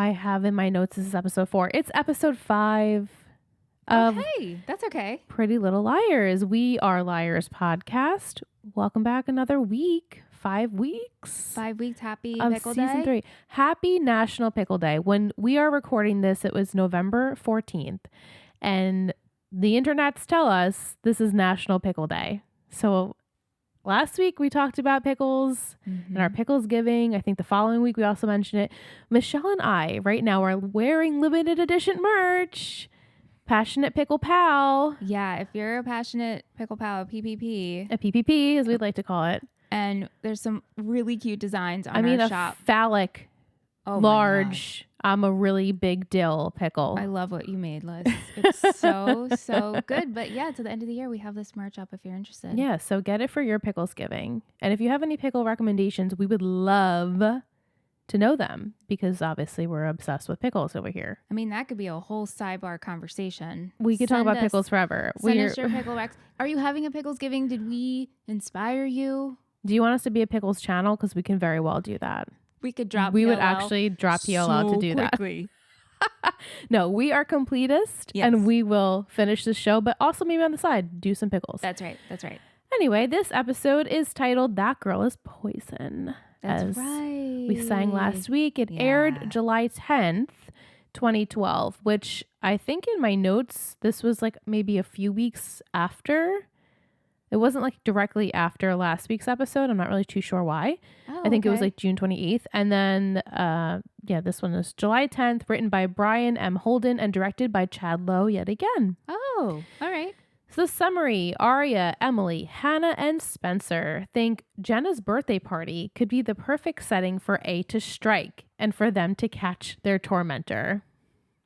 I have in my notes this is episode 4. It's episode 5 of hey, that's okay. Pretty Little Liars. We are Liars podcast. Welcome back another week. 5 weeks. 5 weeks. Happy of Pickle season Day. 3. Happy National Pickle Day. When we are recording this, it was November 14th. And the internets tell us this is National Pickle Day. So last week we talked about pickles and our pickles giving. I think the following week we also mentioned it. Michelle and I right now are wearing limited edition merch. Passionate Pickle Pal. Yeah, if you're a passionate pickle pal, a PPP. A PPP, as we'd like to call it. And there's some really cute designs on our a shop. Phallic, large, I'm a really big dill pickle. I love what you made, Liz. It's so good. But yeah, to the end of the year, we have this merch up if you're interested. Yeah, so get it for your pickles giving. And if you have any pickle recommendations, we would love to know them because obviously we're obsessed with pickles over here. I mean, that could be a whole sidebar conversation. We could talk about pickles forever. Send us your pickle recs. Are you having a pickles giving? Did we inspire you? Do you want us to be a pickles channel? Because we can very well do that. We could drop We PLL would actually drop PLL to do quickly. that. No, we are completist and we will finish the show, but also maybe on the side, do some pickles. That's right. Anyway, this episode is titled That Girl is Poison. That's right. We sang last week. It aired July 10th, 2012, which I think in my notes, this was like maybe a few weeks after. It wasn't like directly after last week's episode. I'm not really too sure why. I think it was like June 28th. And then, this one is July 10th, written by Brian M. Holden and directed by Chad Lowe yet again. Oh, all right. So summary, Aria, Emily, Hannah, and Spencer think Jenna's birthday party could be the perfect setting for A to strike and for them to catch their tormentor.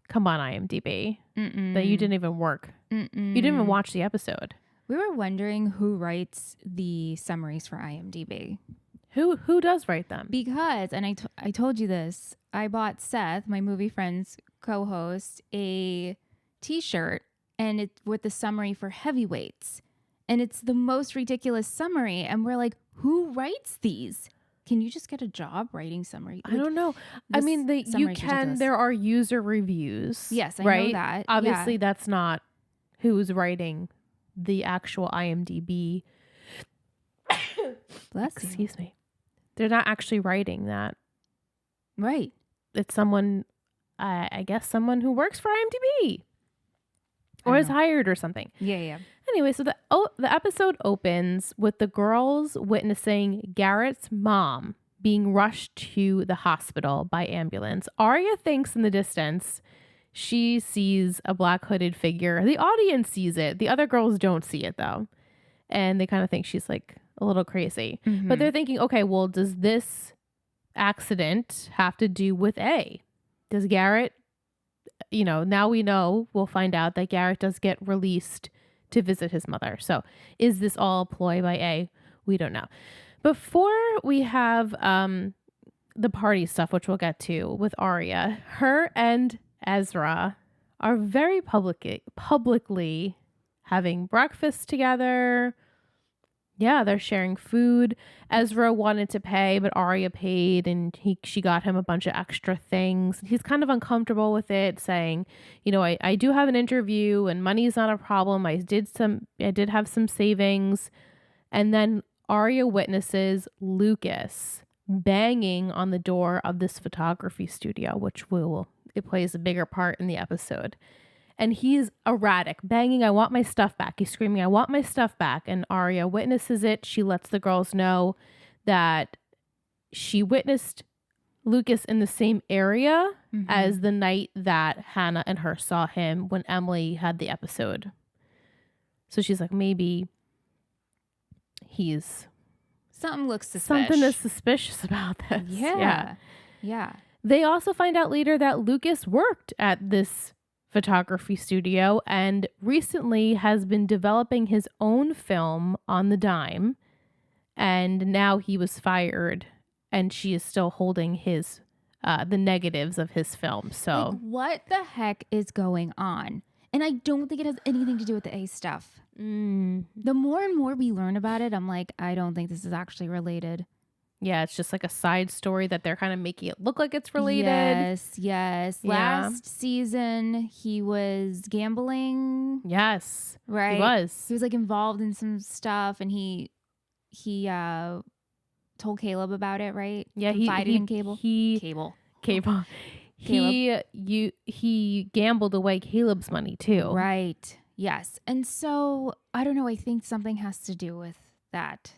Come on, IMDb. That you didn't even work. You didn't even watch the episode. We were wondering who writes the summaries for IMDb. Who does write them? Because, and I told you this, I bought Seth, my movie friend's co-host, a t-shirt and it's with the summary for heavyweights. And it's the most ridiculous summary. And we're like, who writes these? Can you just get a job writing summary? I don't know. I mean, you can. There are user reviews. Yes, I know that. Obviously, that's not who's writing the actual IMDb. Excuse me. They're not actually writing that. Right. It's someone, I guess someone who works for IMDb. Or is hired or something. Yeah. Anyway, so the episode opens with the girls witnessing Garrett's mom being rushed to the hospital by ambulance. Aria thinks in the distance she sees a black hooded figure. The audience sees it. The other girls don't see it though. And they kind of think she's like a little crazy. But they're thinking, okay, well, does this accident have to do with A? Does Garrett, now we'll find out that Garrett does get released to visit his mother. So is this all a ploy by A? We don't know. Before we have the party stuff, which we'll get to with Aria, her and Ezra are very publicly having breakfast together. Yeah, they're sharing food. Ezra wanted to pay, but Aria paid, and she got him a bunch of extra things. He's kind of uncomfortable with it, saying, I do have an interview, and money's not a problem. I did have some savings. And then Aria witnesses Lucas banging on the door of this photography studio, which it plays a bigger part in the episode. And he's erratic, banging, I want my stuff back. He's screaming, I want my stuff back. And Aria witnesses it. She lets the girls know that she witnessed Lucas in the same area as the night that Hannah and her saw him when Emily had the episode. So she's like, maybe something looks suspicious. Something is suspicious about this. Yeah. They also find out later that Lucas worked at this photography studio and recently has been developing his own film on the dime, and now he was fired and she is still holding his the negatives of his film. So what the heck is going on? And I don't think it has anything to do with the A stuff. The more and more we learn about it, I'm like, I don't think this is actually related. Yeah, it's just like a side story that they're kind of making it look like it's related. Yes. Yeah. Last season, he was gambling. Yes. Right. He was. He was like involved in some stuff, and he told Caleb about it, right? Yeah, Confided in Cable. Cable. He gambled away Caleb's money too. Right. Yes. And so I don't know. I think something has to do with that.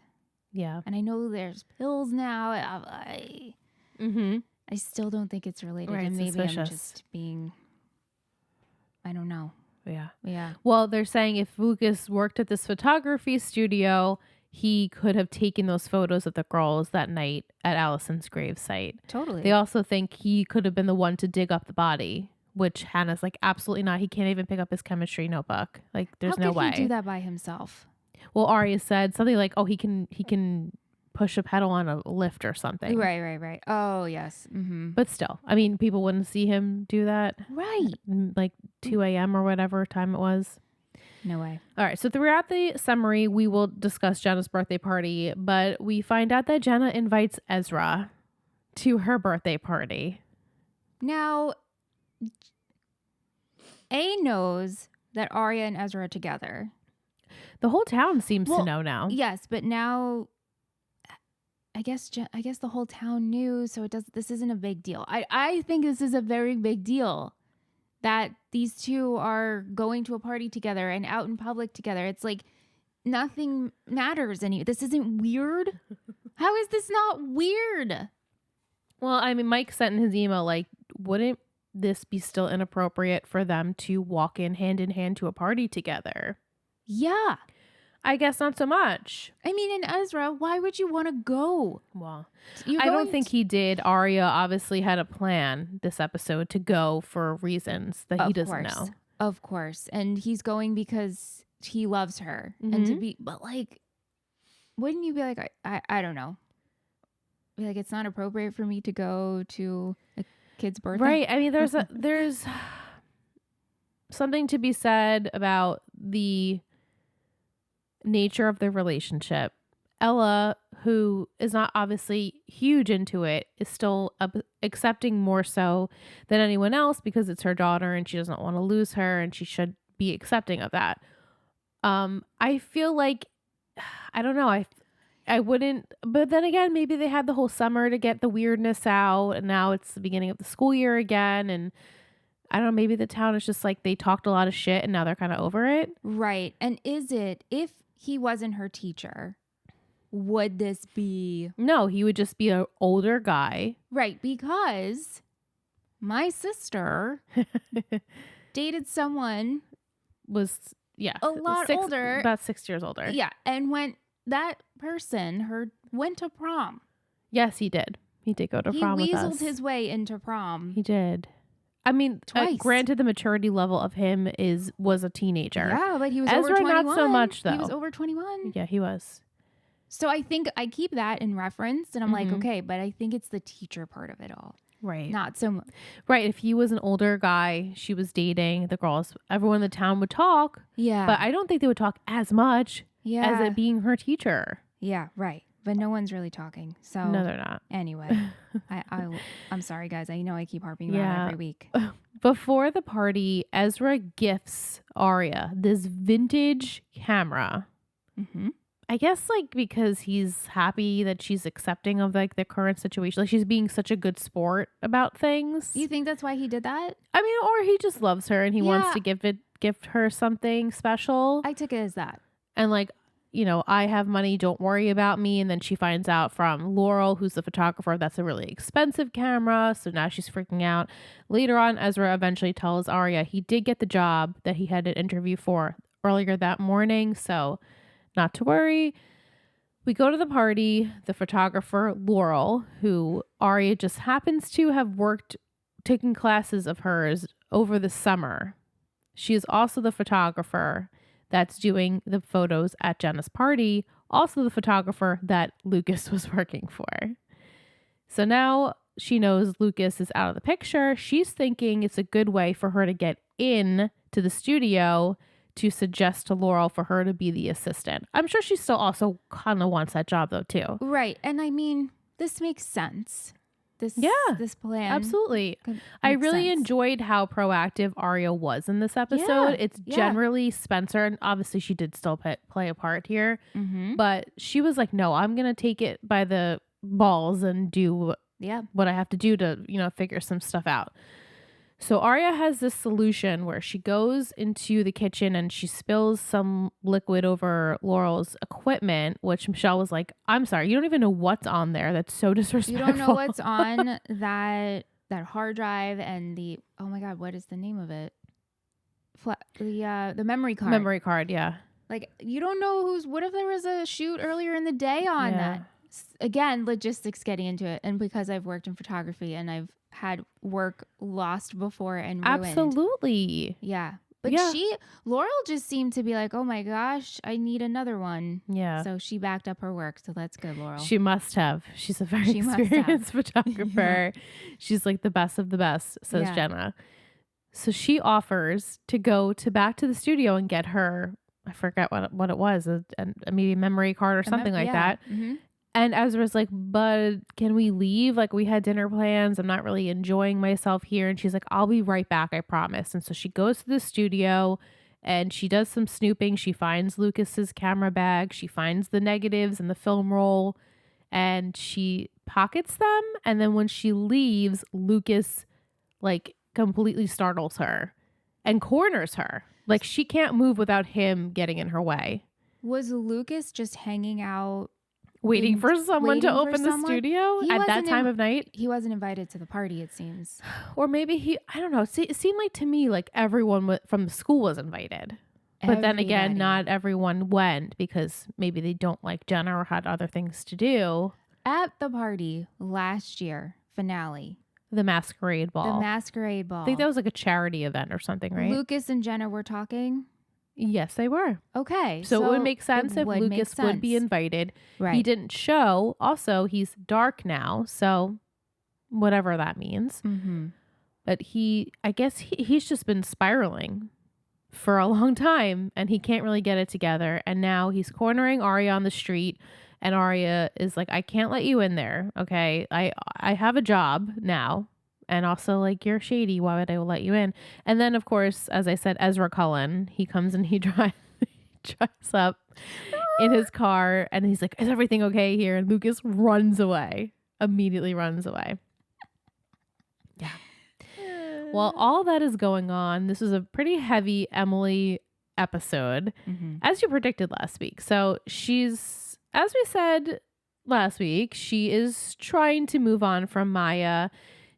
Yeah. And I know there's pills now. I still don't think it's related. Right, And maybe suspicious. I'm just being. I don't know. Yeah. Yeah. Well, they're saying if Lucas worked at this photography studio, he could have taken those photos of the girls that night at Allison's gravesite. Totally. They also think he could have been the one to dig up the body, which Hannah's like, absolutely not. He can't even pick up his chemistry notebook. Like, there's no way. How could he do that by himself? Well, Arya said something like, "Oh, he can push a pedal on a lift or something." Right. Oh, yes. Mm-hmm. But still, I mean, people wouldn't see him do that. Right. Like 2 a.m. or whatever time it was. No way. All right. So throughout the summary, we will discuss Jenna's birthday party, but we find out that Jenna invites Ezra to her birthday party. Now, A knows that Arya and Ezra are together. The whole town seems to know now. Yes, but now I guess the whole town knew, so this isn't a big deal. I think this is a very big deal that these two are going to a party together and out in public together. It's like nothing matters anymore. This isn't weird. How is this not weird? Well, I mean, Mike sent in his email like, wouldn't this be still inappropriate for them to walk in hand to a party together? Yeah. I guess not so much. I mean, in Ezra, why would you want to go? Well, I don't think he did. Arya obviously had a plan this episode to go for reasons that he doesn't know. Of course. And he's going because he loves her. And but like, wouldn't you be like, I don't know. Be like, it's not appropriate for me to go to a kid's birthday. Right. I mean, there's something to be said about the nature of the relationship. Ella, who is not obviously huge into it, is still accepting more so than anyone else because it's her daughter and she doesn't want to lose her and she should be accepting of that. I feel like, I don't know, I wouldn't, but then again, maybe they had the whole summer to get the weirdness out and now it's the beginning of the school year again, and I don't know, maybe the town is just like they talked a lot of shit and now they're kind of over it. Right. And is it, if he wasn't her teacher, would this be? No, he would just be an older guy. Right. Because my sister dated someone a lot older. About 6 years older. Yeah. And when that person went to prom. Yes, he did. He did go to prom with us. He weaseled his way into prom. He did. I mean, twice. Granted, the maturity level of him was a teenager. Yeah, but he was Ezra, over 21. not so much, though. He was over 21. Yeah, he was. So I think I keep that in reference, and I'm like, okay, but I think it's the teacher part of it all. Right. Not so much. Right. If he was an older guy, she was dating, the girls, everyone in the town would talk. Yeah. But I don't think they would talk as much as it being her teacher. Yeah, right. But no one's really talking. So no, they're not. Anyway, I'm sorry, guys. I know I keep harping about it every week. Before the party, Ezra gifts Arya this vintage camera. Mm-hmm. I guess like because he's happy that she's accepting of like the current situation. Like she's being such a good sport about things. You think that's why he did that? I mean, or he just loves her and he wants to gift her something special. I took it as that. And like, you know, I have money, don't worry about me. And then she finds out from Laurel, who's the photographer, that's a really expensive camera. So now she's freaking out. Later on, Ezra eventually tells Arya he did get the job that he had an interview for earlier that morning. So not to worry. We go to the party. The photographer, Laurel, who Arya just happens to have taken classes of hers over the summer. She is also the photographer that's doing the photos at Jenna's party, also the photographer that Lucas was working for. So now she knows Lucas is out of the picture. She's thinking it's a good way for her to get in to the studio to suggest to Laurel for her to be the assistant. I'm sure she still also kind of wants that job though too. Right. And I mean, this makes sense. Yeah, This plan. Absolutely. makes I really sense. enjoyed how proactive Arya was in this episode. Yeah, It's yeah. generally Spencer, and obviously she did still play a part here, but she was like, no, I'm going to take it by the balls and do what I have to do to, figure some stuff out. So Arya has this solution where she goes into the kitchen and she spills some liquid over Laurel's equipment, which Michelle was like, I'm sorry, you don't even know what's on there. That's so disrespectful. You don't know what's on that hard drive and the, oh my God, what is the name of it? The memory card. Memory card, yeah. Like, you don't know what if there was a shoot earlier in the day on that? Again, logistics getting into it. And because I've worked in photography and I've had work lost before and ruined. Absolutely. Yeah. But Laurel just seemed to be like, oh my gosh, I need another one. Yeah. So she backed up her work. So that's good, Laurel. She must have. She's a very experienced photographer. She's like the best of the best, says Jenna. So she offers to go back to the studio and get her, I forget what it was, maybe a memory card or something like that. Mm-hmm. And Ezra's like, but can we leave? Like, we had dinner plans. I'm not really enjoying myself here. And she's like, I'll be right back, I promise. And so she goes to the studio and she does some snooping. She finds Lucas's camera bag. She finds the negatives and the film roll and she pockets them. And then when she leaves, Lucas like completely startles her and corners her. Like, she can't move without him getting in her way. Was Lucas just hanging out? Waiting for someone to open the studio at that time of night? He wasn't invited to the party, it seems. Or maybe I don't know. It seemed like to me like everyone from the school was invited. But then again, not everyone went because maybe they don't like Jenna or had other things to do. At the party last year, finale. The masquerade ball. I think that was like a charity event or something, right? Lucas and Jenna were talking? Yes, they were. Okay. So it would make sense if Lucas would be invited. Right. He didn't show. Also, he's dark now. So whatever that means. Mm-hmm. But I guess he's just been spiraling for a long time and he can't really get it together. And now he's cornering Arya on the street. And Arya is like, I can't let you in there. Okay. I have a job now. And also, like, you're shady. Why would I let you in? And then, of course, as I said, Ezra Cullen, he comes and he drives up in his car. And he's like, is everything okay here? And Lucas immediately runs away. Yeah. While all that is going on, this is a pretty heavy Emily episode, as you predicted last week. So she's, as we said last week, she is trying to move on from Maya.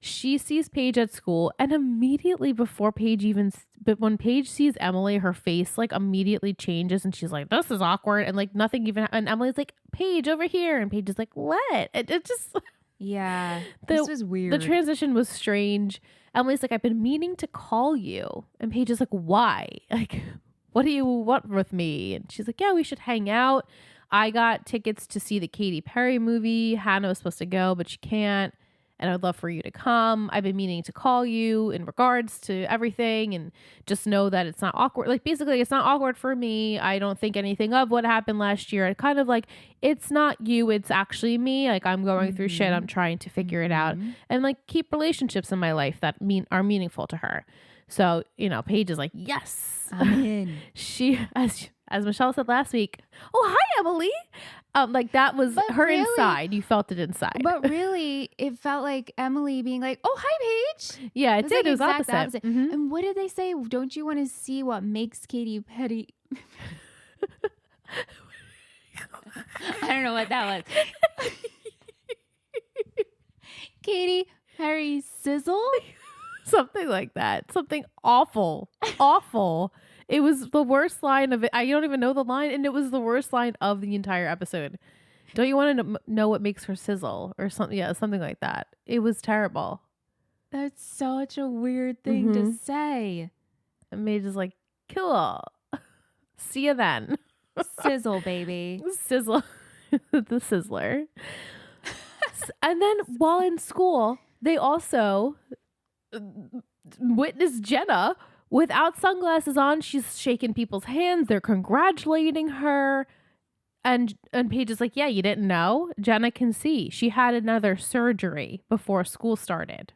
She sees Paige at school and immediately before but when Paige sees Emily, her face like immediately changes and she's like, this is awkward. And like nothing even, and Emily's like, Paige over here. And Paige is like, what? It just, yeah, this was weird. The transition was strange. Emily's like, I've been meaning to call you. And Paige is like, why? Like, what do you want with me? And she's like, yeah, we should hang out. I got tickets to see the Katy Perry movie. Hannah was supposed to go, but she can't. And I'd love for you to come. I've been meaning to call you in regards to everything and just know that it's not awkward. Like, basically, it's not awkward for me. I don't think anything of what happened last year. I kind of like, it's not you, it's actually me. Like, I'm going through shit. I'm trying to figure it out and like keep relationships in my life that are meaningful to her. So, Paige is like, yes, I'm in. She, as Michelle said last week, oh, hi, Emily. Like that was her inside. You felt it inside. But really, it felt like Emily being like, oh, hi, Paige. Yeah, it did. Like it was opposite. Mm-hmm. And what did they say? Don't you want to see what makes Katy Perry? I don't know what that was. Katy Perry sizzle? Something like that. Something awful. Awful. It was the worst line of it. I don't even know the line, and it was the worst line of the entire episode. Don't you want to know what makes her sizzle or something? Yeah, something like that. It was terrible. That's such a weird thing to say. And Paige is like, cool. See you then. Sizzle, baby. Sizzle. The sizzler. And then while in school, they also witness Jenna without sunglasses on. She's shaking people's hands. They're congratulating her. And Paige is like, yeah, you didn't know? Jenna can see. She had another surgery before school started,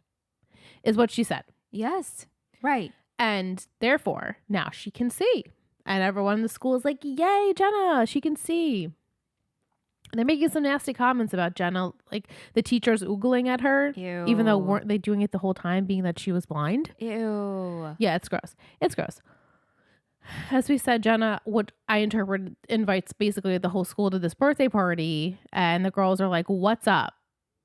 is what she said. Yes. Right. And therefore, now she can see. And everyone in the school is like, yay, Jenna, she can see. They're making some nasty comments about Jenna, like the teacher's oogling at her, Ew. even though weren't they doing it the whole time, being that she was blind? Ew. Yeah, it's gross. It's gross. As we said, Jenna, what I interpret, invites basically the whole school to this birthday party, and the girls are like, what's up?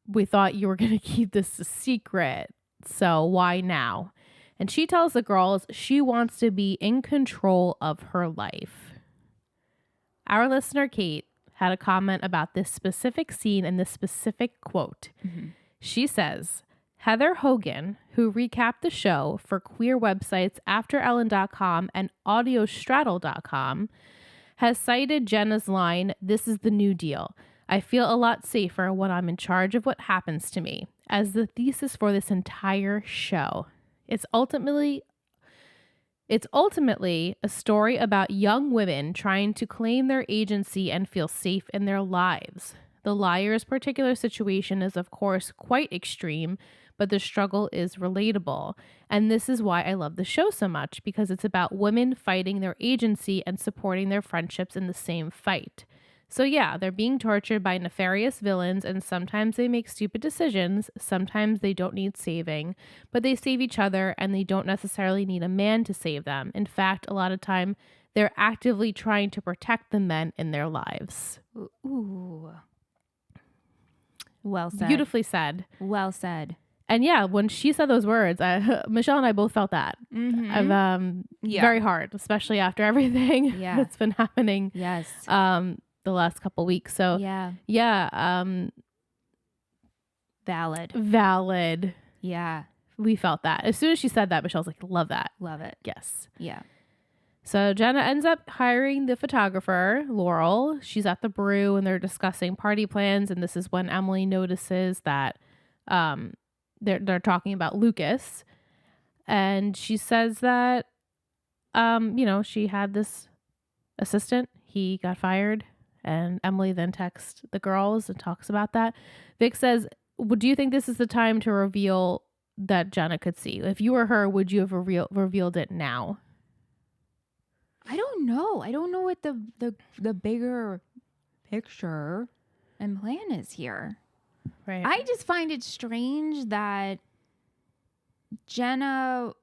We thought you were going to keep this a secret, so why now? And she tells the girls she wants to be in control of her life. Our listener, Kate, had a comment about this specific scene and this specific quote. Mm-hmm. She says, Heather Hogan, who recapped the show for queer websites AfterEllen.com and AudioStraddle.com, has cited Jenna's line, "This is the new deal. I feel a lot safer when I'm in charge of what happens to me," as the thesis for this entire show. It's ultimately a story about young women trying to claim their agency and feel safe in their lives. The liar's particular situation is, of course, quite extreme, but the struggle is relatable. And this is why I love the show so much, because it's about women fighting their agency and supporting their friendships in the same fight. So yeah, they're being tortured by nefarious villains, and sometimes they make stupid decisions, sometimes they don't need saving, but they save each other, and they don't necessarily need a man to save them. In fact, a lot of time, they're actively trying to protect the men in their lives. Ooh. Well said. Beautifully said. Well said. And yeah, when she said those words, Michelle and I both felt that. Mm-hmm. Very hard, especially after everything that's been happening. Yes. The last couple weeks. So yeah. Valid. Yeah. We felt that. As soon as she said that, Michelle's like, love that. Love it. Yes. Yeah. So Jenna ends up hiring the photographer, Laurel. She's at the brew and they're discussing party plans. And this is when Emily notices that they're talking about Lucas. And she says that, she had this assistant. He got fired. And Emily then texts the girls and talks about that. Vic says, do you think this is the time to reveal that Jenna could see? If you were her, would you have revealed it now? I don't know. I don't know what the bigger picture and plan is here. Right. I just find it strange that Jenna,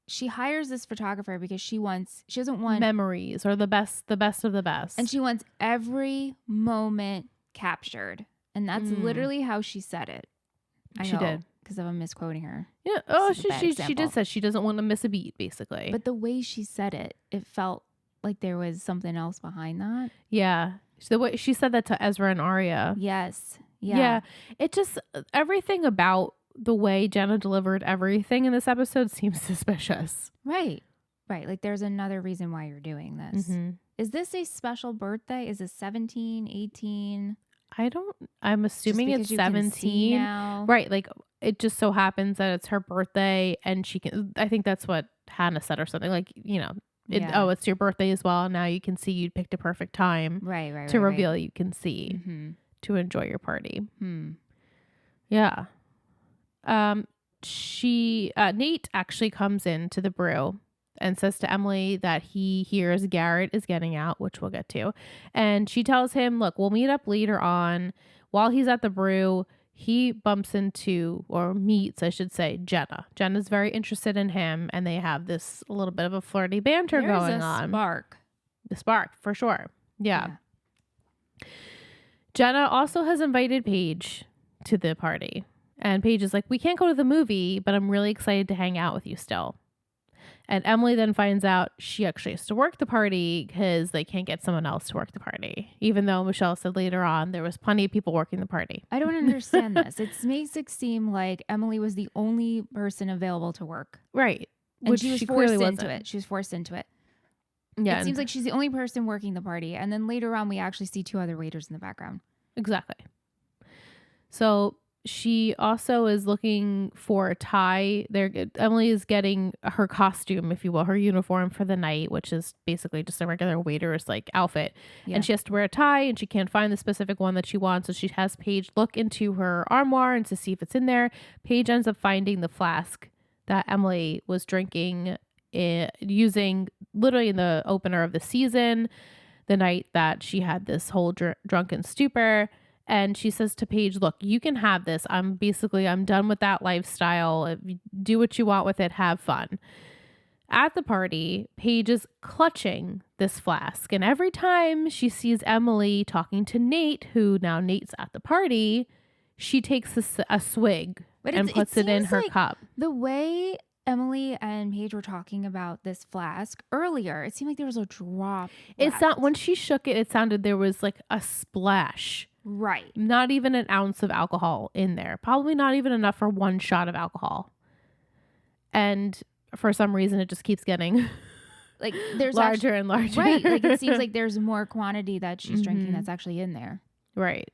she hires this photographer because she doesn't want memories or the best of the best. And she wants every moment captured. And that's literally how she said it. She did. Because I'm misquoting her. Yeah. Oh, she did say she doesn't want to miss a beat, basically. But the way she said it, it felt like there was something else behind that. Yeah. The way she said that to Ezra and Arya. Yes. Yeah. It just, everything about the way Jenna delivered everything in this episode seems suspicious. Right. Like there's another reason why you're doing this. Mm-hmm. Is this a special birthday? Is it 17, 18? I'm assuming it's 17. Right. Like it just so happens that it's her birthday and I think that's what Hannah said or something like, it's your birthday as well. Now you can see you picked a perfect time to reveal you can see to enjoy your party. Yeah. Nate actually comes into the brew and says to Emily that he hears Garrett is getting out, which we'll get to. And she tells him, look, we'll meet up later on. While he's at the brew, he bumps into, or meets, I should say, Jenna. Jenna's very interested in him, and they have this little bit of a flirty banter going on. The spark, for sure. Yeah. Jenna also has invited Paige to the party. And Paige is like, we can't go to the movie, but I'm really excited to hang out with you still. And Emily then finds out she actually has to work the party because they can't get someone else to work the party. Even though Michelle said later on there was plenty of people working the party. I don't understand this. It makes it seem like Emily was the only person available to work. Right. And Which she was forced into it. She was forced into it. Yeah. It seems like she's the only person working the party. And then later on, we actually see two other waiters in the background. Exactly. So she also is looking for a tie. Emily is getting her costume, if you will, her uniform for the night, which is basically just a regular waiter's like outfit. Yeah. And she has to wear a tie, and she can't find the specific one that she wants. So she has Paige look into her armoire and to see if it's in there. Paige ends up finding the flask that Emily was drinking, using literally in the opener of the season, the night that she had this whole drunken stupor. And she says to Paige, look, you can have this. I'm done with that lifestyle. If you do what you want with it, have fun. At the party, Paige is clutching this flask. And every time she sees Emily talking to Nate, who now Nate's at the party, she takes a swig and puts it in her cup. The way Emily and Paige were talking about this flask earlier, it seemed like there was a drop. It's not, when she shook it, it sounded there was like a splash. Right. Not even an ounce of alcohol in there. Probably not even enough for one shot of alcohol. And for some reason, it just keeps getting like there's larger and larger. Right. Like it seems like there's more quantity that she's drinking that's actually in there. Right.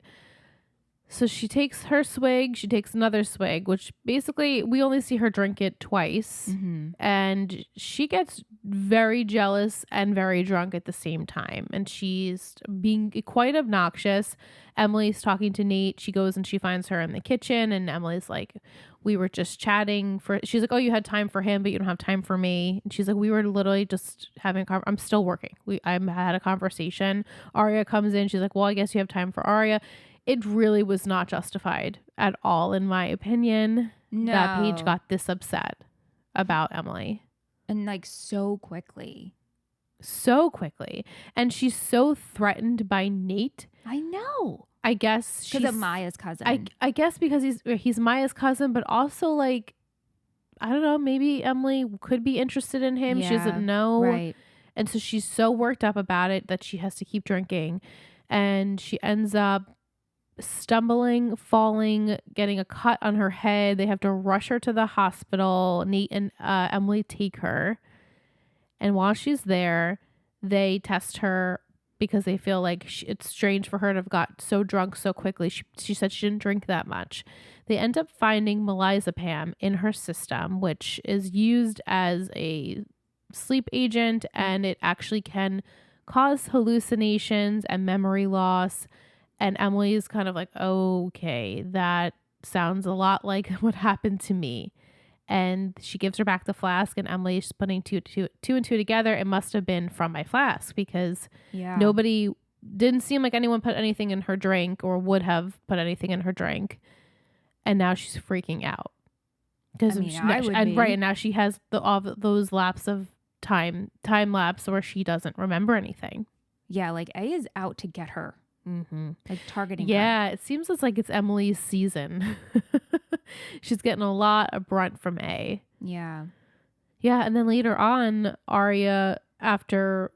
So she takes her swig, she takes another swig, which basically we only see her drink it twice. And she gets very jealous and very drunk at the same time. And she's being quite obnoxious. Emily's talking to Nate. She goes and she finds her in the kitchen. And Emily's like, we were just chatting she's like, oh, you had time for him, but you don't have time for me. And she's like, we were literally just having I'm still working. I had a conversation. Aria comes in. She's like, well, I guess you have time for Aria. It really was not justified at all, in my opinion, that Paige got this upset about Emily. And like so quickly. So quickly. And she's so threatened by Nate. I know. I guess because of Maya's cousin. I guess because he's Maya's cousin, but also like, I don't know, maybe Emily could be interested in him. Yeah, she doesn't know. Right. And so she's so worked up about it that she has to keep drinking. And she ends up stumbling, falling, getting a cut on her head. They have to rush her to the hospital. Nate and Emily take her. And while she's there, they test her because they feel like it's strange for her to have got so drunk so quickly. She said she didn't drink that much. They end up finding Milizopam in her system, which is used as a sleep agent, and it actually can cause hallucinations and memory loss. And Emily's kind of like, okay, that sounds a lot like what happened to me. And she gives her back the flask, and Emily's putting two and two together. It must have been from my flask because nobody didn't seem like anyone put anything in her drink or would have put anything in her drink. And now she's freaking out because and now she has all those lapse of time lapse where she doesn't remember anything. Yeah, like A is out to get her. Like targeting her. Yeah, it seems like it's Emily's season. She's getting a lot of brunt from A. Yeah. And then later on, Aria, after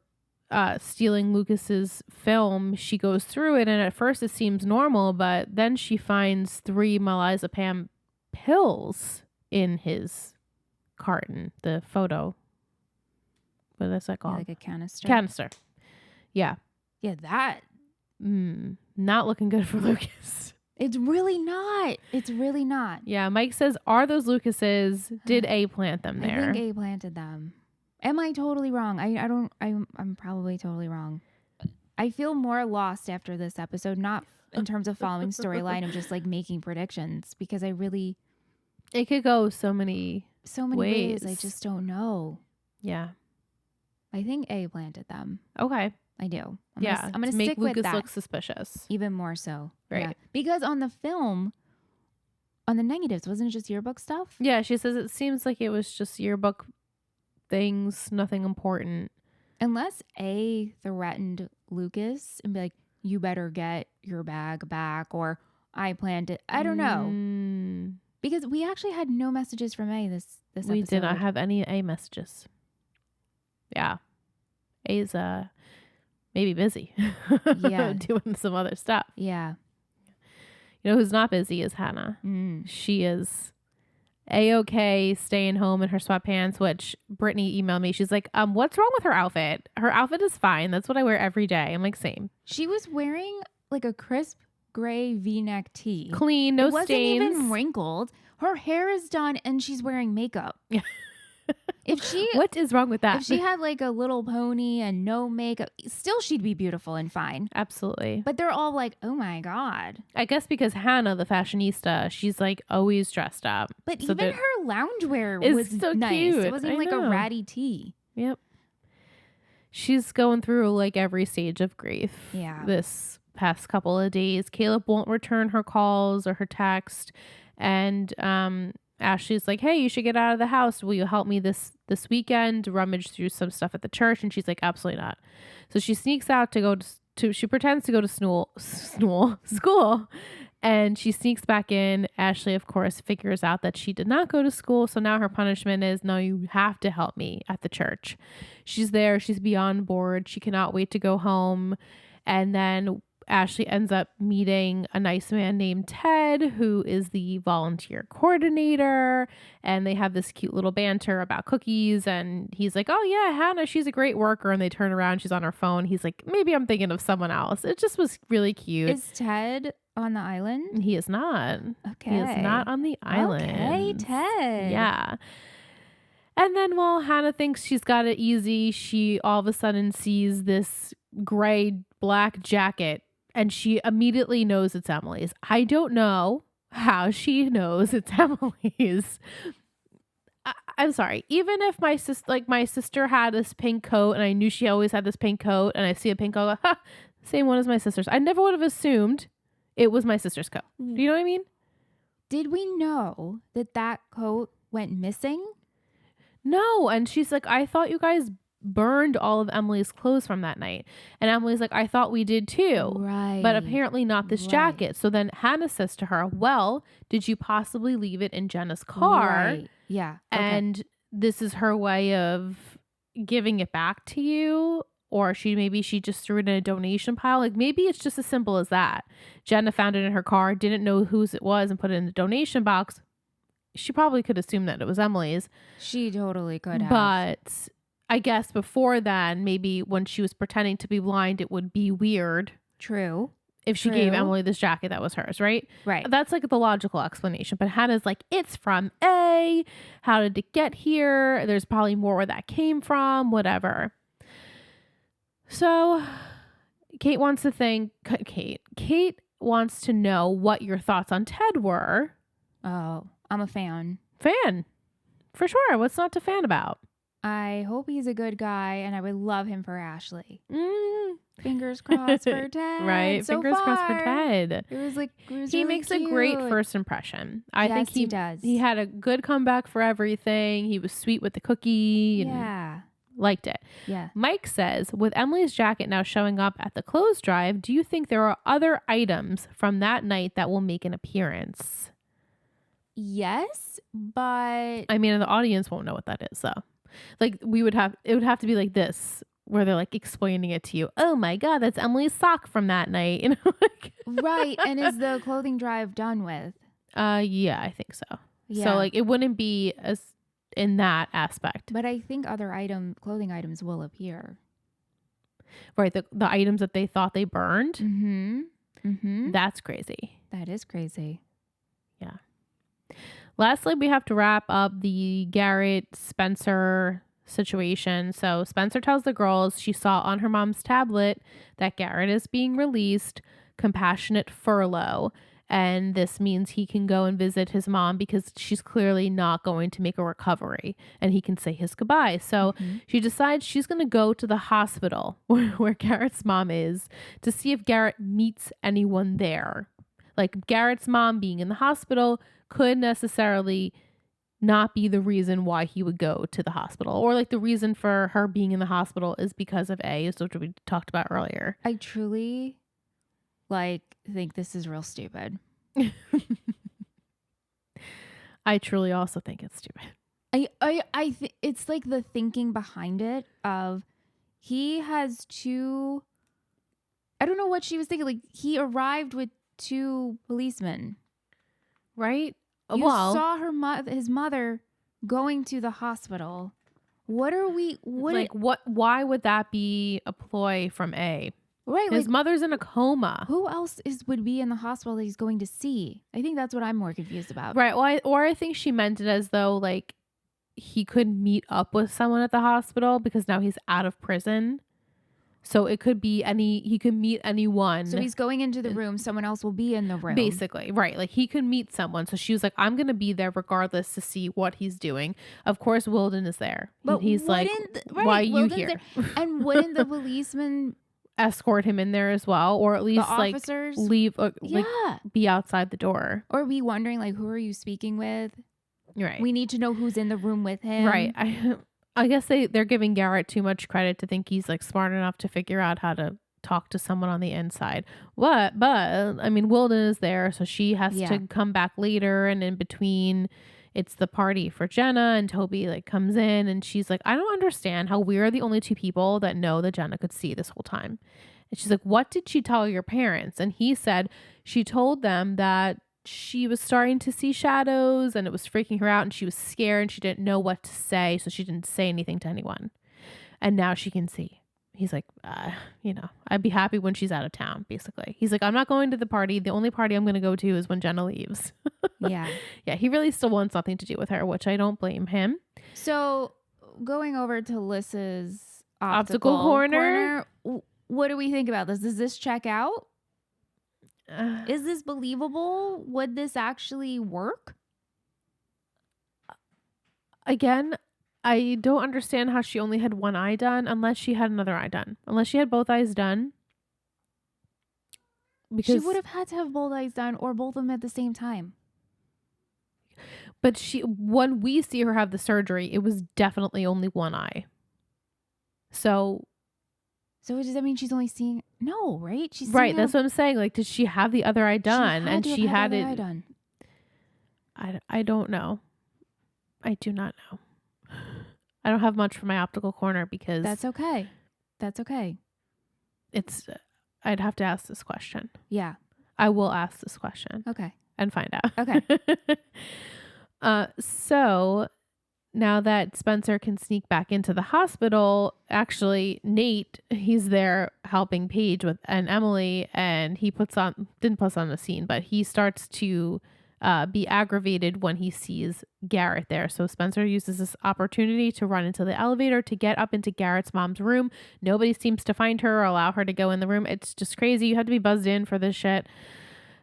stealing Lucas's film, she goes through it, and at first it seems normal, but then she finds 3 Milizopam pills in his carton. The photo. What is that called? Like a canister. Canister. Yeah. Yeah, that. Not looking good for Lucas. It's really not. It's really not. Yeah, Mike says, are those Lucas's? Did A plant them there? I think A planted them. Am I totally wrong? I'm probably totally wrong. I feel more lost after this episode, not in terms of following storyline of just like making predictions, because I really... It could go so many ways. I just don't know. Yeah. I think A planted them. Okay. I do. I'm to gonna make stick Lucas with that. look suspicious. Even more so. Right. Yeah. Because on the film, on the negatives, wasn't it just yearbook stuff? Yeah, she says it seems like it was just yearbook things, nothing important. Unless A threatened Lucas and be like, you better get your bag back, or I planned it. I don't know. Because we actually had no messages from A this episode. We did not have any A messages. Yeah. A's maybe busy. Yeah. Doing some other stuff. Yeah. You know who's not busy is Hannah. She is A-okay, staying home in her sweatpants, which Brittany emailed me. She's like, what's wrong with her outfit? Her outfit is fine. That's what I wear every day. I'm like, same. She was wearing like a crisp gray V-neck tee. Clean, no it wasn't stains. even wrinkled. Her hair is done and she's wearing makeup. What is wrong with that? If she had like a little pony and no makeup, still she'd be beautiful and fine. Absolutely. But they're all like, oh my God. I guess because Hannah, the fashionista, she's like always dressed up. But So even her loungewear It's was so nice. cute. It wasn't I even like a know. ratty tee. Yep. She's going through like every stage of grief. Yeah. This past couple of days. Caleb won't return her calls or her text. And Ashley's like, hey, you should get out of the house. Will you help me this weekend? Rummage through some stuff at the church. And she's like, absolutely not. So she sneaks out to go to she pretends to go to school. And she sneaks back in. Ashley, of course, figures out that she did not go to school. So now her punishment is, no, you have to help me at the church. She's there. She's beyond bored. She cannot wait to go home. And then Ashley ends up meeting a nice man named Ted, who is the volunteer coordinator. And they have this cute little banter about cookies. And he's like, oh, yeah, Hannah, she's a great worker. And they turn around. She's on her phone. He's like, maybe I'm thinking of someone else. It just was really cute. Is Ted on the island? He is not. Okay. He is not on the island. Okay, Ted. Yeah. And then while Hannah thinks she's got it easy, she all of a sudden sees this gray black jacket and she immediately knows it's Emily's. I don't know how she knows it's Emily's. I'm sorry. Even if my sister had this pink coat and I knew she always had this pink coat and I see a pink coat, I go, ha, same one as my sister's. I never would have assumed it was my sister's coat. Do you know what I mean? Did we know that coat went missing? No. And she's like, I thought you guys burned all of Emily's clothes from that night. And Emily's like, I thought we did too. Right. But apparently not this jacket. So then Hannah says to her, well, did you possibly leave it in Jenna's car? Right. Yeah. Okay. And this is her way of giving it back to you. Or maybe she just threw it in a donation pile. Like maybe it's just as simple as that. Jenna found it in her car, didn't know whose it was and put it in the donation box. She probably could assume that it was Emily's. She totally could have. But I guess before then, maybe when she was pretending to be blind, it would be weird. True. If she gave Emily this jacket that was hers, right? Right. That's like the logical explanation. But Hannah's like, it's from A. How did it get here? There's probably more where that came from, whatever. So Kate wants to know what your thoughts on Ted were. Oh, I'm a fan. Fan. For sure. What's not to fan about? I hope he's a good guy and I would love him for Ashley. Fingers crossed for Ted. Right. So Fingers crossed for far. Ted. It was He really makes cute. a great first impression. I think he does. He had a good comeback for everything. He was sweet with the cookie. And Yeah. liked it. Yeah. Mike says, with Emily's jacket now showing up at the clothes drive, do you think there are other items from that night that will make an appearance? Yes, but I mean, the audience won't know what that is, though. Like it would have to be like this, where they're like explaining it to you. Oh my God, that's Emily's sock from that night. You know, right. And is the clothing drive done with? Yeah, I think so. Yeah. So like it wouldn't be as in that aspect. But I think other clothing items will appear. Right. The items that they thought they burned. Mm-hmm. Mm-hmm. That's crazy. That is crazy. Yeah. Lastly, we have to wrap up the Garrett Spencer situation. So Spencer tells the girls she saw on her mom's tablet that Garrett is being released, compassionate furlough. And this means he can go and visit his mom because she's clearly not going to make a recovery and he can say his goodbye. So she decides she's going to go to the hospital where Garrett's mom is to see if Garrett meets anyone there. Like Garrett's mom being in the hospital could necessarily not be the reason why he would go to the hospital, or like the reason for her being in the hospital is because of A, which we talked about earlier. I truly think this is real stupid. I truly also think it's stupid. It's like the thinking behind it of he has two. I don't know what she was thinking. Like he arrived with two policemen, right? You saw his mother going to the hospital. Why would that be a ploy from A? Right. His Like, mother's in a coma. who else would be in the hospital that he's going to see? I think that's what I'm more confused about. Right. Well, or I think she meant it as though like he could meet up with someone at the hospital because now he's out of prison. So it could be he could meet anyone. So he's going into the room. Someone else will be in the room. Basically, right. Like he could meet someone. So she was like, I'm going to be there regardless to see what he's doing. Of course, Wilden is there. But he's like, why are you here? And wouldn't the policeman escort him in there as well? Or at least like officers leave, like be outside the door. Or be wondering like, who are you speaking with? Right. We need to know who's in the room with him. Right. I guess they're giving Garrett too much credit to think he's like smart enough to figure out how to talk to someone on the inside. But I mean, Wilden is there, so she has to come back later, and in between it's the party for Jenna, and Toby like comes in and she's like, I don't understand how we are the only two people that know that Jenna could see this whole time. And she's like, what did she tell your parents? And he said she told them that she was starting to see shadows and it was freaking her out and she was scared and she didn't know what to say, so she didn't say anything to anyone. And now she can see. He's like, I'd be happy when she's out of town, basically. He's like, I'm not going to the party. The only party I'm going to go to is when Jenna leaves. Yeah. Yeah, he really still wants nothing to do with her, which I don't blame him. So going over to Lys's optical corner. What do we think about this? Does this check out? Is this believable? Would this actually work? Again, I don't understand how she only had one eye done unless she had another eye done. Unless she had both eyes done. Because she would have had to have both eyes done or both of them at the same time. But when we see her have the surgery, it was definitely only one eye. So does that mean she's only seeing? No, right? She's right. That's what I'm saying. Like, did she have the other eye done? And she had it done. I don't know. I do not know. I don't have much for my optical corner because that's okay. That's okay. I'd have to ask this question. Yeah, I will ask this question. Okay, and find out. Okay. So now that Spencer can sneak back into the hospital, actually Nate, he's there helping Paige and Emily, and he didn't put on the scene, but he starts to be aggravated when he sees Garrett there. So Spencer uses this opportunity to run into the elevator to get up into Garrett's mom's room. Nobody seems to find her or allow her to go in the room. It's just crazy. You have to be buzzed in for this shit.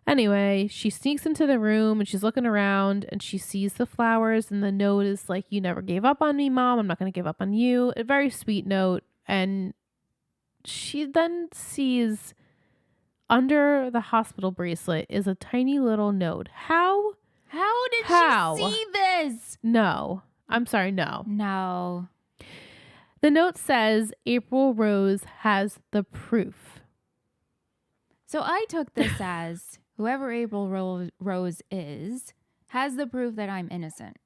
Anyway, she sneaks into the room and she's looking around and she sees the flowers, and the note is like, you never gave up on me, Mom. I'm not going to give up on you. A very sweet note. And she then sees under the hospital bracelet is a tiny little note. How did she see this? No. I'm sorry. No. The note says April Rose has the proof. So I took this as whoever April Rose is has the proof that I'm innocent.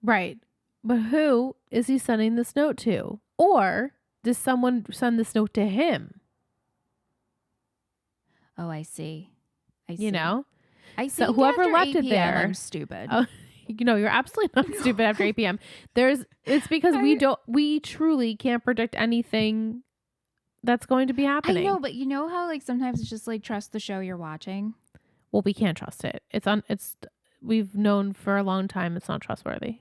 Right. But who is he sending this note to? Or does someone send this note to him? Oh, I see. You know? I see. So whoever left it there. I'm stupid. Oh, you're absolutely not stupid after 8 p.m. It's because we truly can't predict anything that's going to be happening. I know, but you know how like sometimes it's just like trust the show you're watching. Well, we can't trust it. We've known for a long time it's not trustworthy.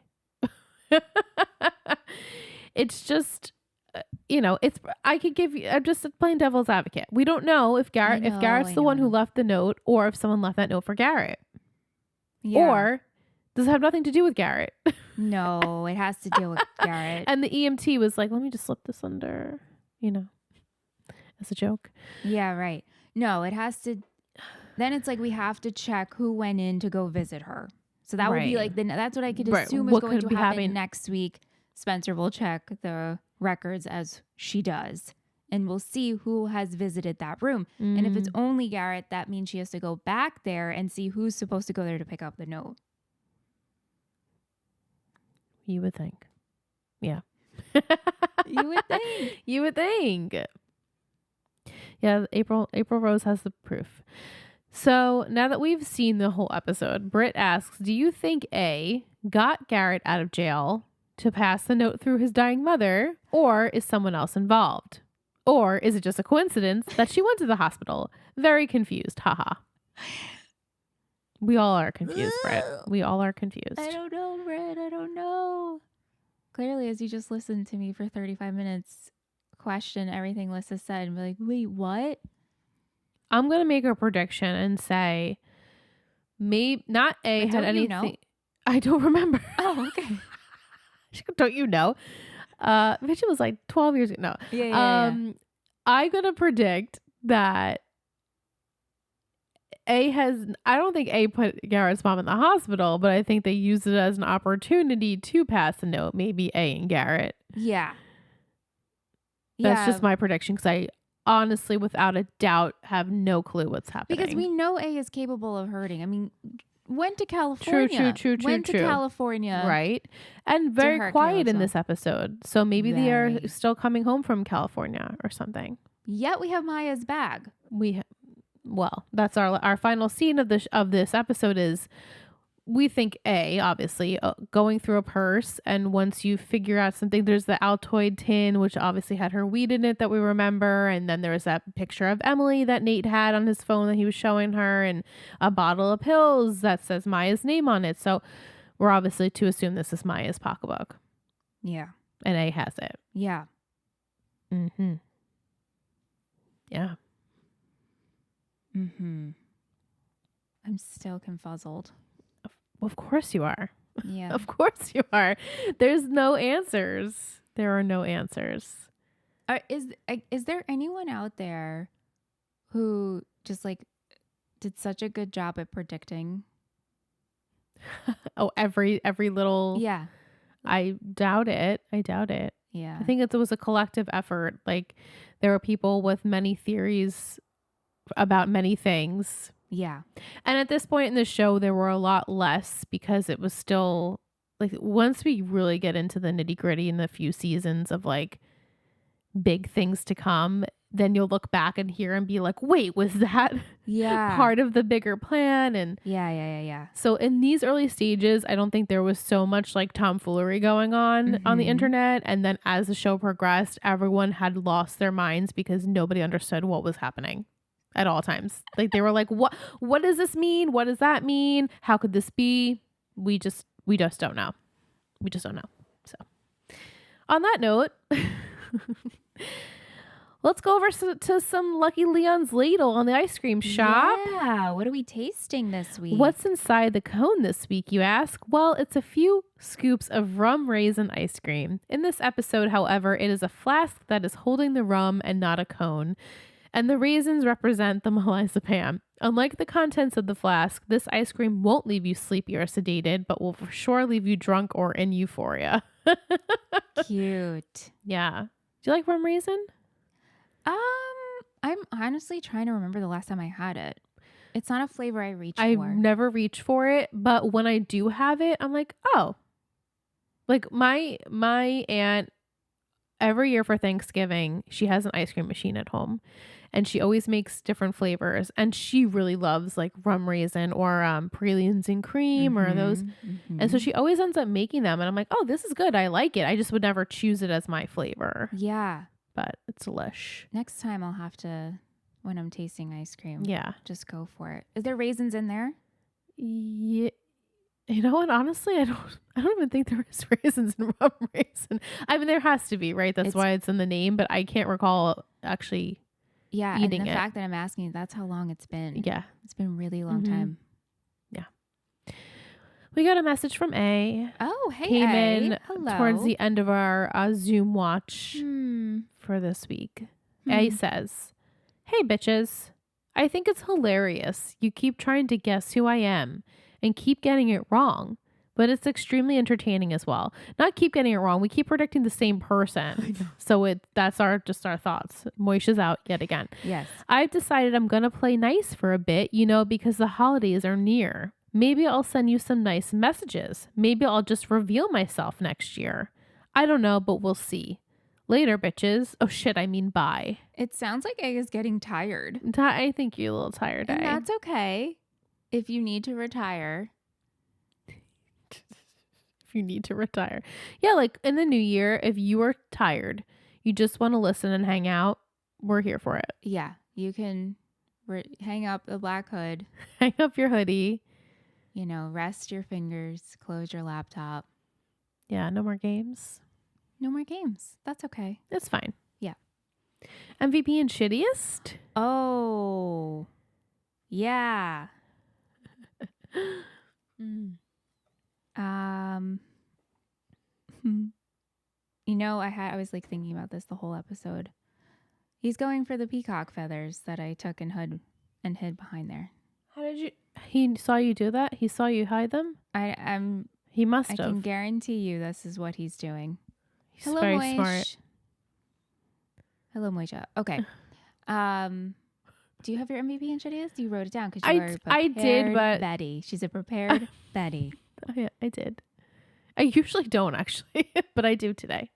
It's just, I could give you, I'm just playing devil's advocate. We don't know if Garrett's the one who left the note, or if someone left that note for Garrett. Yeah. Or does it have nothing to do with Garrett? No, it has to do with Garrett. And the EMT was like, let me just slip this under, as a joke. Yeah, right. No, it has to. Then it's like we have to check who went in to go visit her. So that would be like, that's what I could assume is going to happen next week. Spencer will check the records as she does, and we'll see who has visited that room. Mm. And if it's only Garrett, that means she has to go back there and see who's supposed to go there to pick up the note. You would think. Yeah. You would think. You would think. Yeah, April Rose has the proof. So now that we've seen the whole episode, Britt asks, do you think A, got Garrett out of jail to pass the note through his dying mother, or is someone else involved? Or is it just a coincidence that she went to the hospital? Very confused. Haha. We all are confused, Britt. We all are confused. I don't know, Britt. I don't know. Clearly, as you just listened to me for 35 minutes, question everything Lissa said and be like, wait, what? I'm going to make a prediction and say maybe not A But had don't you anything. know? I don't remember. Oh, okay. Don't you know? Bitch, it was like 12 years ago. No. Yeah. I'm going to predict that I don't think A put Garrett's mom in the hospital, but I think they used it as an opportunity to pass a note, maybe A and Garrett. Yeah. That's just my prediction because I honestly, without a doubt, have no clue what's happening. Because we know A is capable of hurting. I mean, went to California. True. Went to California. Right. And very hurt quiet Caleb's in mom. this episode. So maybe they are Very. still coming home from California or something. Yet we have Maya's bag. Well, that's our final scene of this episode is we think A, obviously, going through a purse, and once you figure out something, there's the Altoid tin, which obviously had her weed in it that we remember, and then there was that picture of Emily that Nate had on his phone that he was showing her, and a bottle of pills that says Maya's name on it. So we're obviously to assume this is Maya's pocketbook. Yeah. And A has it. Yeah. Mm-hmm. Yeah. Mm-hmm. I'm still confuzzled. Of course you are. Yeah. Of course you are. There's no answers. There are no answers. Is there anyone out there who just like did such a good job at predicting? Oh, every little. Yeah. I doubt it. Yeah. I think it was a collective effort. Like there were people with many theories about many things. Yeah. And at this point in the show, there were a lot less because it was still like once we really get into the nitty gritty in the few seasons of like big things to come, then you'll look back and hear and be like, wait, was that part of the bigger plan? And yeah. So in these early stages, I don't think there was so much like tomfoolery going on the internet. And then as the show progressed, everyone had lost their minds because nobody understood what was happening at all times. Like they were like, what does this mean? What does that mean? How could this be? We just don't know. We just don't know. So on that note, let's go over to some Lucky Leon's ladle on the ice cream shop. Yeah. What are we tasting this week? What's inside the cone this week, you ask? Well, it's a few scoops of rum raisin ice cream. In this episode, however, it is a flask that is holding the rum and not a cone. And the raisins represent the Milizopam. Unlike the contents of the flask, this ice cream won't leave you sleepy or sedated, but will for sure leave you drunk or in euphoria. Cute. Yeah. Do you like rum raisin? I'm honestly trying to remember the last time I had it. It's not a flavor I reach I for. never reach for it, but when I do have it, I'm like, oh. Like my aunt, every year for Thanksgiving, she has an ice cream machine at home. And she always makes different flavors. And she really loves like rum raisin or pralines and cream or those. And so she always ends up making them. And I'm like, oh, this is good. I like it. I just would never choose it as my flavor. Yeah. But it's delish. Next time I'll have to, when I'm tasting ice cream. Yeah. Just go for it. Is there raisins in there? Yeah. You know what? Honestly, I don't even think there is raisins in rum raisin. I mean, there has to be, right? That's why it's in the name. But I can't recall actually. Yeah, eating and the it. fact that I'm asking, that's how long it's been. Yeah. It's been a really long time. Yeah. We got a message from A. Oh, hey, Came A. in Hello. towards the end of our Zoom watch for this week. A says, hey, bitches. I think it's hilarious. You keep trying to guess who I am and keep getting it wrong. But it's extremely entertaining as well. Not keep getting it wrong. We keep predicting the same person. So that's our thoughts. Moisha's out yet again. Yes. I've decided I'm going to play nice for a bit, because the holidays are near. Maybe I'll send you some nice messages. Maybe I'll just reveal myself next year. I don't know, but we'll see. Later, bitches. Oh, shit, I mean bye. It sounds like A is getting tired. I think you're a little tired, And A. that's okay. If you need to retire. If you need to retire. Yeah, like in the new year, if you are tired, you just want to listen and hang out, we're here for it. Yeah, you can hang up the black hood, Hang up your hoodie. Rest your fingers, close your laptop. Yeah, no more games. No more games. That's okay. It's fine. Yeah. MVP and shittiest? Oh, yeah. Um, I was like thinking about this the whole episode. He's going for the peacock feathers that I took and hid behind there. How did you? He saw you do that? He saw you hide them? He must have. I can guarantee you this is what he's doing. He's very smart. Hello, Moisha. Okay. Do you have your MVP and shittiest? You wrote it down because I did, but Betty. She's a prepared Betty. Oh, yeah, I did. I usually don't actually, but I do today.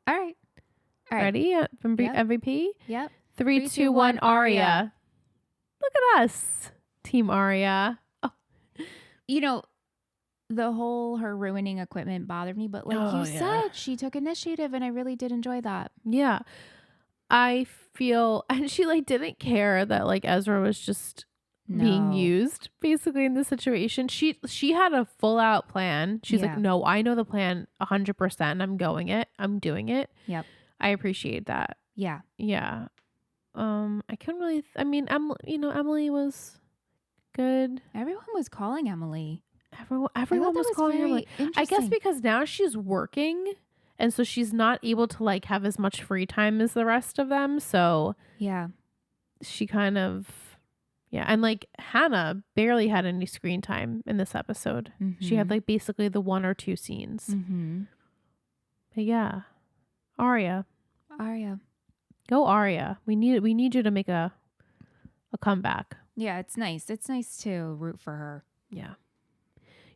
All right. Ready? From MVP? Yep. 3, 2, 1, Aria. Look at us, Team Aria. Oh. The whole her ruining equipment bothered me, but like you said, she took initiative, and I really did enjoy that. Yeah. I feel, and she like didn't care that like Ezra was just being used basically in this situation. She had a full out plan. She's like, no, I know the plan 100%. I'm doing it. Yep. I appreciate that. Yeah. Yeah. I couldn't really, Emily was good. Everyone was calling Emily. Everyone was calling Emily. I guess because now she's working. And so she's not able to like have as much free time as the rest of them. So yeah, she kind of, and like Hannah barely had any screen time in this episode. Mm-hmm. She had like basically the 1 or 2 scenes. Mm-hmm. But yeah, Aria, go Aria. We need you to make a comeback. Yeah, it's nice. It's nice to root for her. Yeah.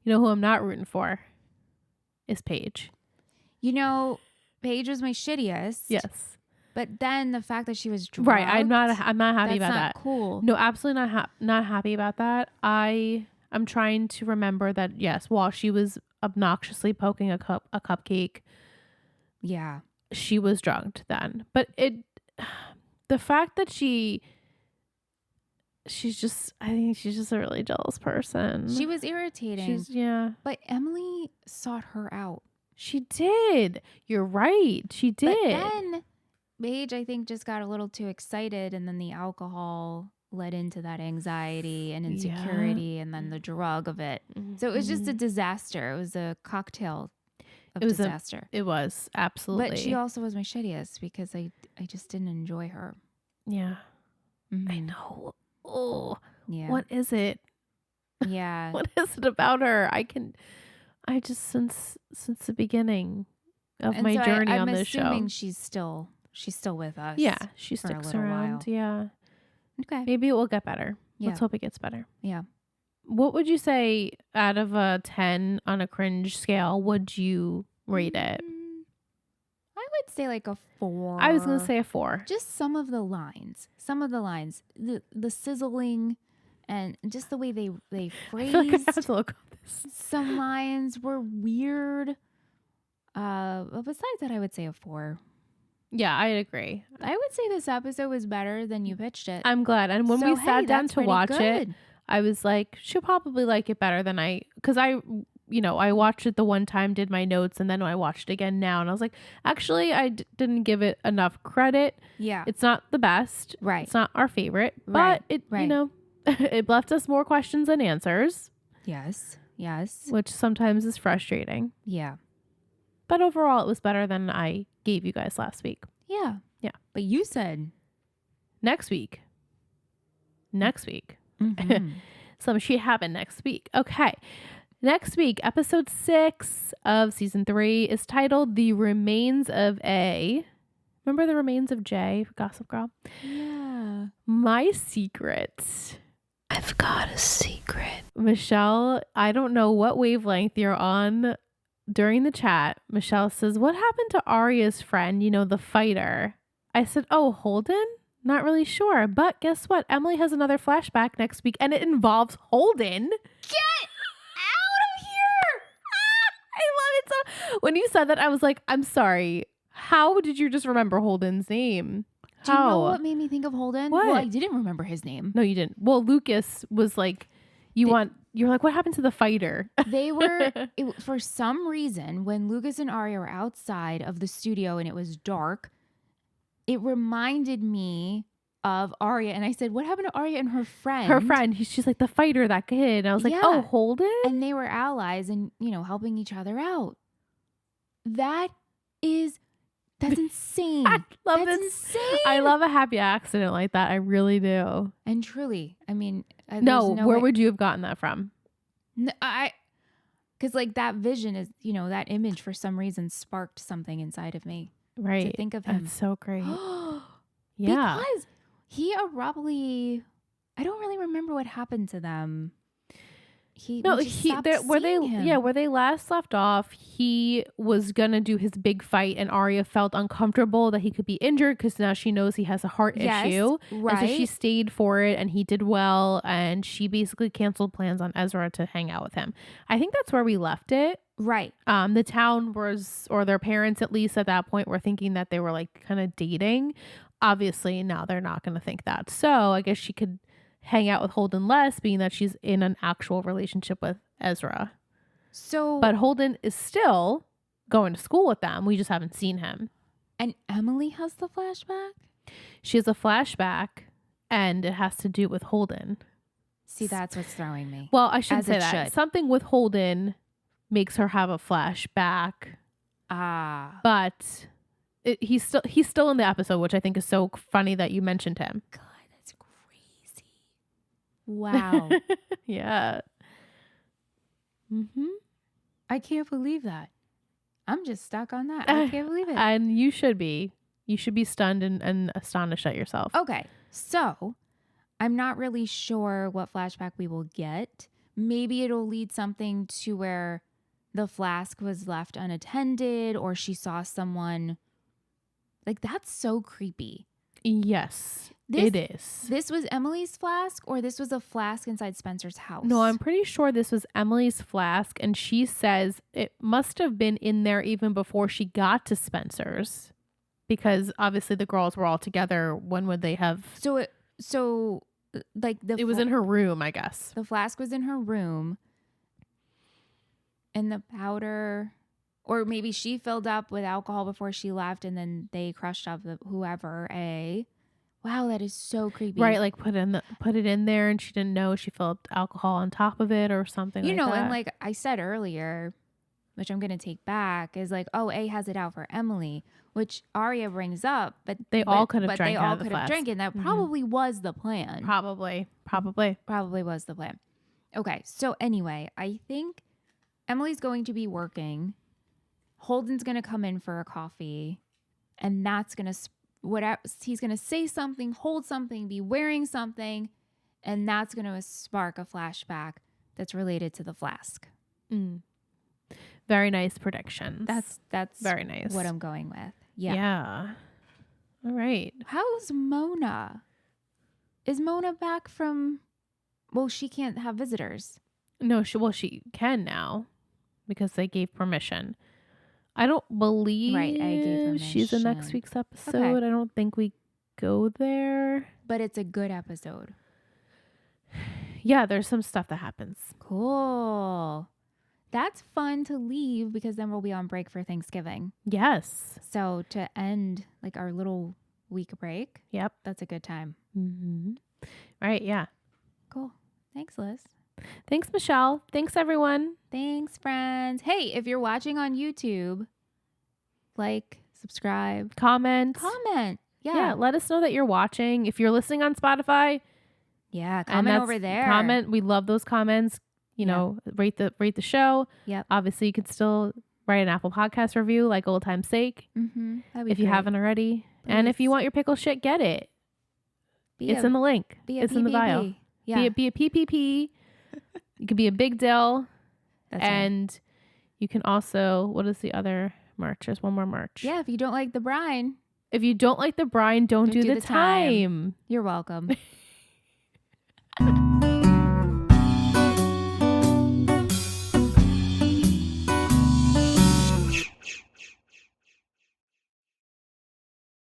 You know who I'm not rooting for is Paige. Paige was my shittiest. Yes. But then the fact that she was drugged, right, I'm not happy about that. Cool. No, absolutely not happy about that. I'm trying to remember that yes, while she was obnoxiously poking a cupcake, yeah, she was drugged then. But the fact that she's just, I think she's just a really jealous person. She was irritating. But Emily sought her out. She did. You're right. She did. But then Paige, I think, just got a little too excited, and then the alcohol led into that anxiety and insecurity, and then the drug of it. Mm-hmm. So it was just a disaster. It was a cocktail of disaster. It was, absolutely. But she also was my shittiest because I just didn't enjoy her. Yeah. Mm-hmm. I know. Oh, yeah. What is it? Yeah. What is it about her? I just since the beginning of my journey on this show. I'm assuming she's still with us. Yeah, she sticks around. While. Yeah. Okay. Maybe it will get better. Yeah. Let's hope it gets better. Yeah. What would you say out of a 10 on a cringe scale would you rate it? I would say like a 4. I was going to say a 4. Just some of the lines, the sizzling, and just the way they phrased. I feel like I have to look at this. Some lines were weird. But besides that, I would say a 4. Yeah, I'd agree. I would say this episode was better than you pitched it. I'm glad. And when we sat down to watch it, I was like, she'll probably like it better than because I watched it the one time, did my notes, and then I watched it again now, and I was like, actually, I didn't give it enough credit. Yeah. It's not the best. Right. It's not our favorite, but it it left us more questions than answers. Yes. Which sometimes is frustrating. Yeah. But overall, it was better than I gave you guys last week. Yeah. But you said next week. Mm-hmm. Some shit happened next week. Okay. Next week, episode 6 of season 3 is titled The Remains of A. Remember The Remains of J, Gossip Girl? Yeah. My secret. I've got a secret. Michelle, I don't know what wavelength you're on. During the chat, Michelle says, what happened to Aria's friend, the fighter? I said, oh, Holden? Not really sure. But guess what? Emily has another flashback next week, and it involves Holden. Get out of here! I love it so. When you said that, I was like, I'm sorry. How did you just remember Holden's name? Do you know what made me think of Holden? What? Well, I didn't remember his name. No, you didn't. Well, Lucas was like, you're like, what happened to the fighter? They were, for some reason, when Lucas and Arya were outside of the studio and it was dark, it reminded me of Arya. And I said, what happened to Arya and her friend? Her friend. She's like, the fighter, that kid. And I was like, oh, Holden? And they were allies and, helping each other out. That's insane. That's insane. I love a happy accident like that. I really do. And truly, I mean, where would you have gotten that from? Because like that vision is, that image for some reason sparked something inside of me. Right. To think of him. That's so great. Yeah. Because he abruptly, I don't really remember what happened to them. Where they last left off, he was gonna do his big fight, and Arya felt uncomfortable that he could be injured because now she knows he has a heart issue. Right. And so she stayed for it, and he did well, and she basically canceled plans on Ezra to hang out with him. I think that's where we left it. Right. The town was, or their parents at least at that point, were thinking that they were like kind of dating. Obviously, now they're not gonna think that. So I guess she could hang out with Holden less, being that she's in an actual relationship with Ezra. But Holden is still going to school with them. We just haven't seen him. And Emily has the flashback? She has a flashback, and it has to do with Holden. See, that's what's throwing me. Well, I shouldn't say that. Something with Holden makes her have a flashback. But he's still in the episode, which I think is so funny that you mentioned him. God, that's crazy. Wow. Yeah. Mm-hmm. I can't believe that. I'm just stuck on that. I can't believe it. And you should be. You should be stunned and astonished at yourself. Okay. So I'm not really sure what flashback we will get. Maybe it'll lead something to where the flask was left unattended or she saw someone. Like, that's so creepy. Yes, it is. This was Emily's flask, or this was a flask inside Spencer's house? No, I'm pretty sure this was Emily's flask, and she says it must have been in there even before she got to Spencer's, because obviously the girls were all together. When would they have? It was in her room, I guess. The flask was in her room, and the powder. Or maybe she filled up with alcohol before she left and then they crushed up whoever. Wow, that is so creepy. Right, like put it in there and she didn't know she filled alcohol on top of it or something like that. And like I said earlier, which I'm going to take back, is like, oh, A has it out for Emily, which Arya brings up. But they all could have drank out of the flask. And that probably was the plan. Probably was the plan. Okay, so anyway, I think Emily's going to be working. Holden's going to come in for a coffee, and that's going to, he's going to say something, hold something, be wearing something, and that's going to spark a flashback that's related to the flask. Very nice predictions. That's very nice. What I'm going with. Yeah. Yeah. All right. How's Mona? Is Mona back from, well, she can't have visitors. No, she can now because they gave permission. I don't believe I gave she's in next week's episode. Okay. I don't think we go there. But it's a good episode. Yeah, there's some stuff that happens. Cool. That's fun to leave because then we'll be on break for Thanksgiving. Yes. So to end like our little week break. Yep. That's a good time. Mm-hmm. Right. Yeah. Cool. Thanks, Liz. Thanks, Michelle. Thanks, everyone. Thanks, friends. Hey, if you're watching on YouTube, like, subscribe, comment. Yeah. Let us know that you're watching. If you're listening on Spotify, comment over there. Comment. We love those comments. You know, rate the show. Yep. Obviously, you could still write an Apple Podcast review, like old time's sake. Mm-hmm. If you haven't already, and if you want your pickle shit, get it. It's in the link. It's in the bio. Yeah. Be a PPP. You could be a big dill. That's and right. You can also, what is the other merch? There's one more merch. Yeah, if you don't like the brine. If you don't like the brine, don't do the time. You're welcome.